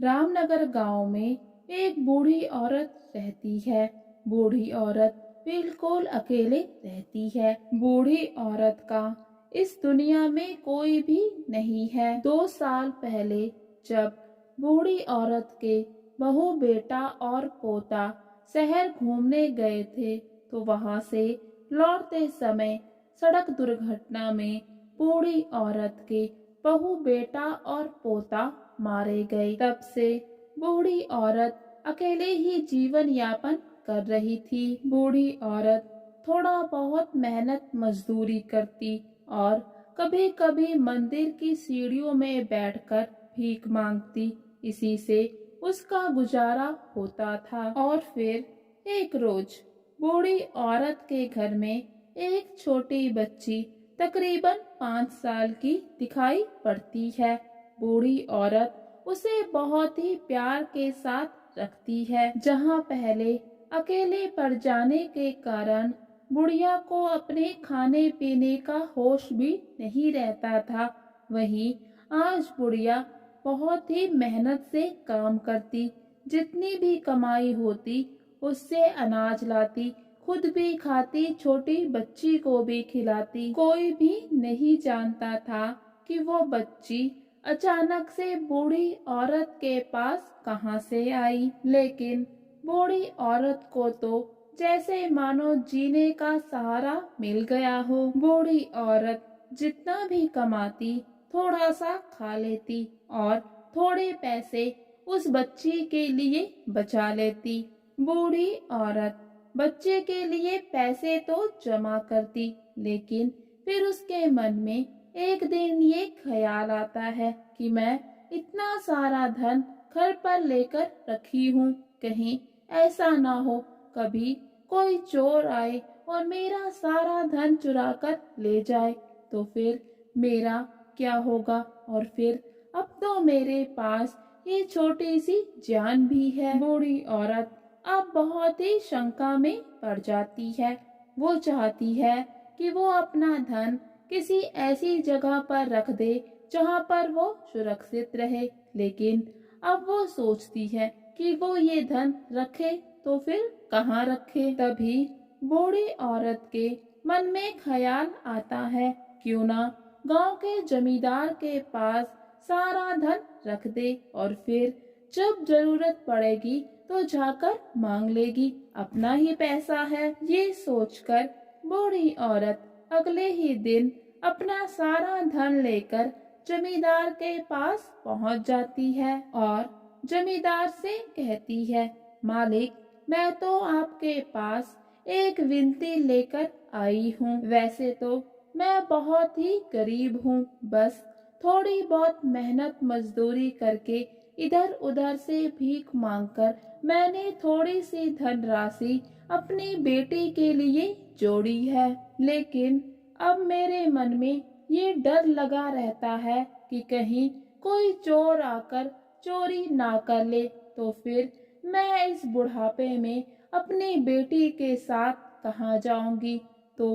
रामनगर गांव में एक बूढ़ी औरत रहती है। बूढ़ी औरत बिल्कुल अकेले रहती है। बूढ़ी औरत का इस दुनिया में कोई भी नहीं है। 2 साल पहले जब बूढ़ी औरत के बहू, बेटा और पोता शहर घूमने गए थे तो वहां से लौटते समय सड़क दुर्घटना में बूढ़ी औरत के बहू, बेटा और पोता मारे गए। तब से बूढ़ी औरत अकेले ही जीवन यापन कर रही थी। बूढ़ी औरत थोड़ा बहुत मेहनत मजदूरी करती और कभी कभी मंदिर की सीढ़ियों में बैठकर भीख मांगती। इसी से उसका गुजारा होता था। और फिर एक रोज बूढ़ी औरत के घर में एक छोटी बच्ची तकरीबन 5 साल की दिखाई पड़ती है। बूढ़ी औरत उसे बहुत ही प्यार के साथ रखती है। जहाँ पहले अकेले पड़ जाने के कारण बुढ़िया को अपने खाने पीने का होश भी नहीं रहता था, वहीं आज बुढ़िया बहुत ही मेहनत से काम करती। जितनी भी कमाई होती उससे अनाज लाती, खुद भी खाती, छोटी बच्ची को भी खिलाती। कोई भी नहीं जानता था कि वो बच्ची अचानक से बूढ़ी औरत के पास कहां से आई। लेकिन बूढ़ी औरत को तो जैसे मानो जीने का सहारा मिल गया हो। बूढ़ी औरत जितना भी कमाती थोड़ा सा खा लेती और थोड़े पैसे उस बच्ची के लिए बचा लेती। बूढ़ी औरत बच्चे के लिए पैसे तो जमा करती, लेकिन फिर उसके मन में एक दिन ये ख्याल आता है कि मैं इतना सारा धन घर पर लेकर रखी हूँ, कहीं ऐसा ना हो कभी कोई चोर आए और मेरा सारा धन चुरा कर ले जाए, तो फिर मेरा क्या होगा। और फिर अब तो मेरे पास ये छोटी सी जान भी है। बूढ़ी औरत अब बहुत ही शंका में पड़ जाती है। वो चाहती है कि वो अपना धन किसी ऐसी जगह पर रख दे जहाँ पर वो सुरक्षित रहे, लेकिन अब वो सोचती है कि वो ये धन रखे तो फिर कहाँ रखे। तभी बूढ़ी औरत के मन में ख्याल आता है, क्यों ना गांव के जमींदार के पास सारा धन रख दे और फिर जब जरूरत पड़ेगी तो जाकर मांग लेगी, अपना ही पैसा है। ये सोचकर बूढ़ी औरत अगले ही दिन अपना सारा धन लेकर जमींदार के पास पहुंच जाती है और जमींदार से कहती है, मालिक, मैं तो आपके पास एक विनती लेकर आई हूँ। वैसे तो मैं बहुत ही गरीब हूँ, बस थोड़ी बहुत मेहनत मजदूरी करके इधर उधर से भीख मांगकर मैंने थोड़ी सी धनराशि अपनी बेटी के लिए जोड़ी है, लेकिन अब मेरे मन में ये डर लगा रहता है कि कहीं कोई चोर आकर चोरी ना कर ले, तो फिर मैं इस बुढ़ापे में अपनी बेटी के साथ कहाँ जाऊंगी। तो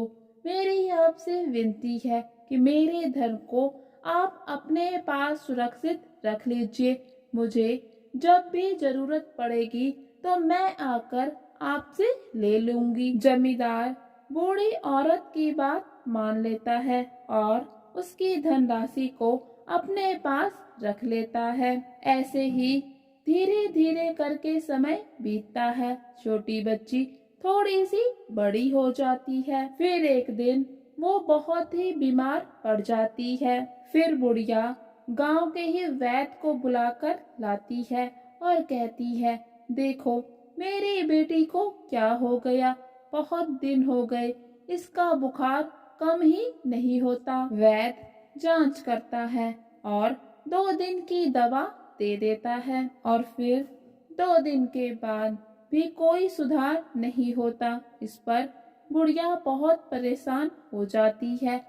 मेरी आपसे विनती है कि मेरे धन को आप अपने पास सुरक्षित रख लीजिए। मुझे जब भी जरूरत पड़ेगी तो मैं आकर आपसे ले लूंगी। जमींदार बूढ़ी औरत की बात मान लेता है और उसकी धनराशि को अपने पास रख लेता है। ऐसे ही धीरे धीरे करके समय बीतता है। छोटी बच्ची थोड़ी सी बड़ी हो जाती है। फिर एक दिन वो बहुत ही बीमार पड़ जाती है। फिर बुढ़िया गांव के ही वैद्य को बुलाकर लाती है और कहती है, देखो मेरी बेटी को क्या हो गया, बहुत दिन हो गए, इसका बुखार कम ही नहीं होता। वैद्य जांच करता है और 2 दिन की दवा दे देता है और फिर 2 दिन के बाद भी कोई सुधार नहीं होता। इस पर बुढ़िया बहुत परेशान हो जाती है।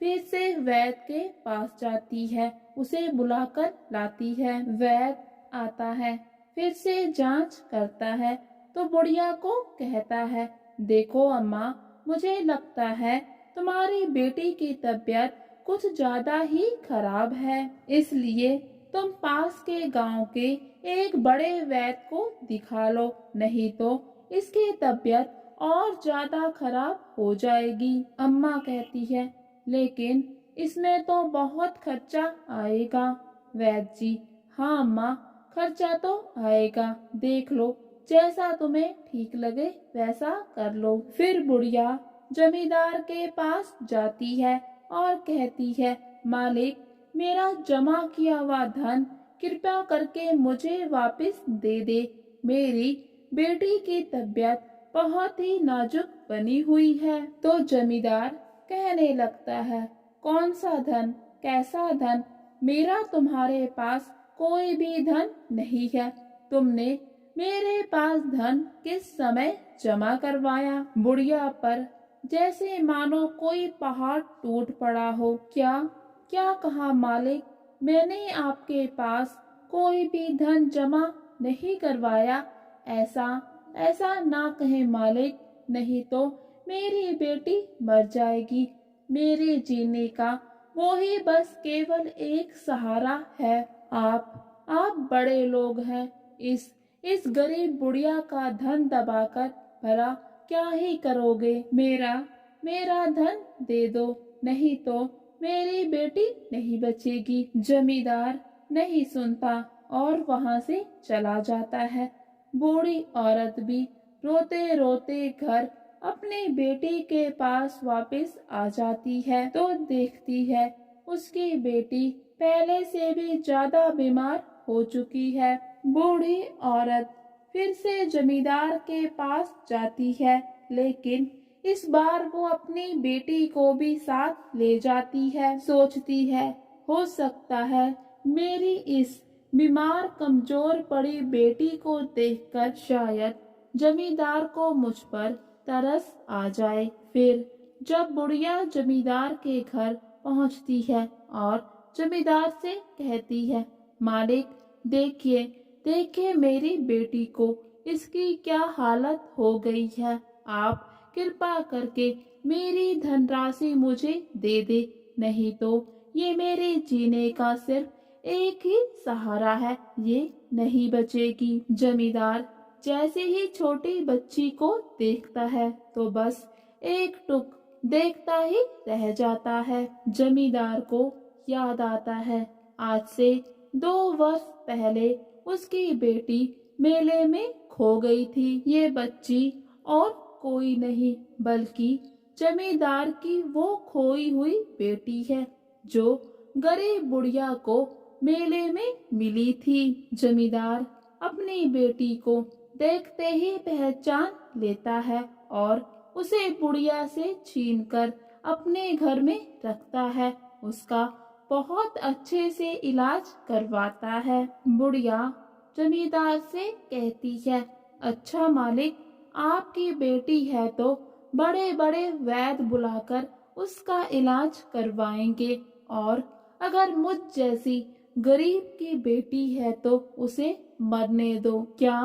फिर से वैद्य के पास जाती है, उसे बुलाकर लाती है। वैद्य आता है, फिर से जांच करता है तो बुढ़िया को कहता है, देखो अम्मा, मुझे लगता है तुम्हारी बेटी की तबीयत कुछ ज्यादा ही खराब है, इसलिए तुम पास के गांव के एक बड़े वैद्य को दिखा लो, नहीं तो इसकी तबीयत और ज्यादा खराब हो जाएगी। अम्मा कहती है, लेकिन इसमें तो बहुत खर्चा आएगा। वैद्य जी, हाँ अम्मा, खर्चा तो आएगा, देख लो, जैसा तुम्हें ठीक लगे वैसा कर लो। फिर बुढ़िया जमींदार के पास जाती है और कहती है, मालिक, मेरा जमा किया हुआ धन कृपया करके मुझे वापस दे दे। मेरी बेटी की तबीयत बहुत ही नाजुक बनी हुई है। तो जमींदार कहने लगता है, कौन सा धन, कैसा धन? मेरा तुम्हारे पास कोई भी धन नहीं है। तुमने मेरे पास धन किस समय जमा करवाया? बुढ़िया पर जैसे मानो कोई पहाड़ टूट पड़ा हो। क्या क्या कहा मालिक? मैंने आपके पास कोई भी धन जमा नहीं करवाया। ऐसा ऐसा ना कहे मालिक, नहीं तो मेरी बेटी मर जाएगी। मेरे जीने का वो ही बस केवल एक सहारा है। आप बड़े लोग हैं, इस गरीब बुढ़िया का धन दबाकर भला क्या ही करोगे? मेरा धन दे दो, नहीं तो मेरी बेटी नहीं बचेगी। जमींदार नहीं सुनता और वहां से चला जाता है। बूढ़ी औरत भी रोते रोते घर अपनी बेटी के पास वापस आ जाती है तो देखती है उसकी बेटी पहले से भी ज्यादा बीमार हो चुकी है। बूढ़ी औरत फिर से जमींदार के पास जाती है, लेकिन इस बार वो अपनी बेटी को भी साथ ले जाती है। सोचती है, हो सकता है मेरी इस बीमार कमजोर पड़ी बेटी को देखकर शायद जमींदार को मुझ पर तरस आ जाए। फिर जब बुढ़िया जमींदार के घर पहुंचती है और जमींदार से कहती है, मालिक, देखिए देखिए मेरी बेटी को, इसकी क्या हालत हो गई है। आप कृपा करके मेरी धनराशि मुझे दे दे, नहीं तो ये मेरे जीने का सिर्फ एक ही सहारा है, ये नहीं बचेगी। जमींदार जैसे ही छोटी बच्ची को देखता है तो बस एक टुक देखता ही रह जाता है। जमींदार को याद आता है, आज से 2 वर्ष पहले उसकी बेटी मेले में खो गई थी। ये बच्ची और कोई नहीं बल्कि जमींदार की वो खोई हुई बेटी है जो गरीब बुढ़िया को मेले में मिली थी। जमींदार अपनी बेटी को देखते ही पहचान लेता है और उसे बुढ़िया से छीनकर अपने घर में रखता है। उसका बहुत अच्छे से इलाज करवाता है। बुढ़िया जमींदार से कहती है, अच्छा मालिक, आपकी बेटी है तो बड़े बड़े वैद्य बुलाकर उसका इलाज करवाएंगे, और अगर मुझ जैसी गरीब की बेटी है तो उसे मरने दो। क्या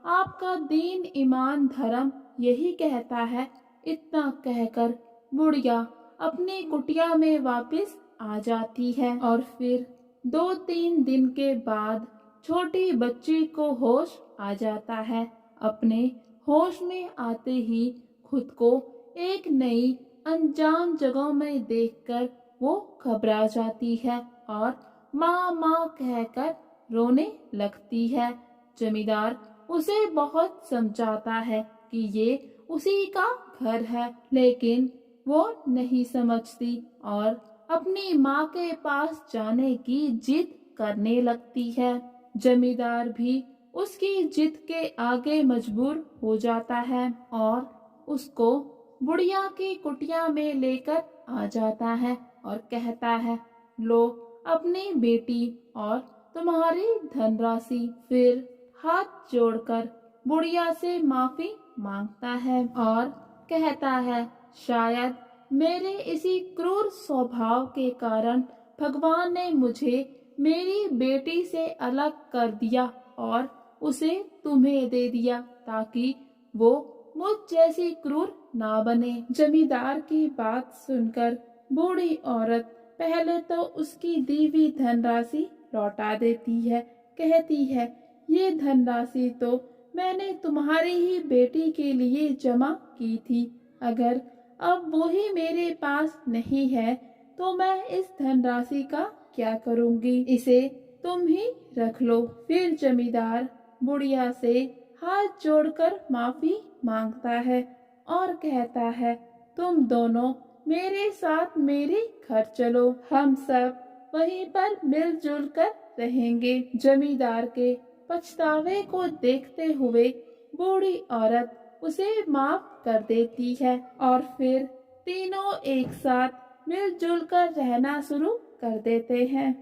आपका दीन ईमान धर्म यही कहता है? इतना कहकर बुढ़िया अपनी कुटिया में वापस आ जाती है और फिर 2-3 दिन के बाद छोटी बच्ची को होश आ जाता है। अपने होश में आते ही खुद को एक नई अनजान जगह में देखकर वो घबरा जाती है और माँ माँ कहकर रोने लगती है। जमींदार उसे बहुत समझाता है कि ये उसी का घर है, लेकिन वो नहीं समझती और अपनी माँ के पास जाने की जिद करने लगती है। जमींदार भी उसकी जिद के आगे मजबूर हो जाता है और उसको बुढ़िया की कुटिया में लेकर आ जाता है और कहता है, लो अपनी बेटी और तुम्हारी धनराशि। फिर हाथ जोड़कर बुढ़िया से माफी मांगता है और कहता है, शायद मेरे इसी क्रूर स्वभाव के कारण भगवान ने मुझे मेरी बेटी से अलग कर दिया और उसे तुम्हें दे दिया ताकि वो मुझ जैसी क्रूर ना बने। जमींदार की बात सुनकर बूढ़ी औरत पहले तो उसकी दी हुई धनराशि लौटा देती है। कहती है, ये धनराशि तो मैंने तुम्हारी ही बेटी के लिए जमा की थी। अगर अब वो ही मेरे पास नहीं है तो मैं इस धनराशि का क्या करूँगी? इसे तुम ही रख लो। फिर जमींदार बुढ़िया से हाथ जोड़कर माफी मांगता है और कहता है, तुम दोनों मेरे साथ मेरे घर चलो, हम सब वहीं पर मिलजुल कर रहेंगे। जमींदार के पछतावे को देखते हुए बूढ़ी औरत उसे माफ कर देती है और फिर तीनों एक साथ मिलजुल कर रहना शुरू कर देते हैं।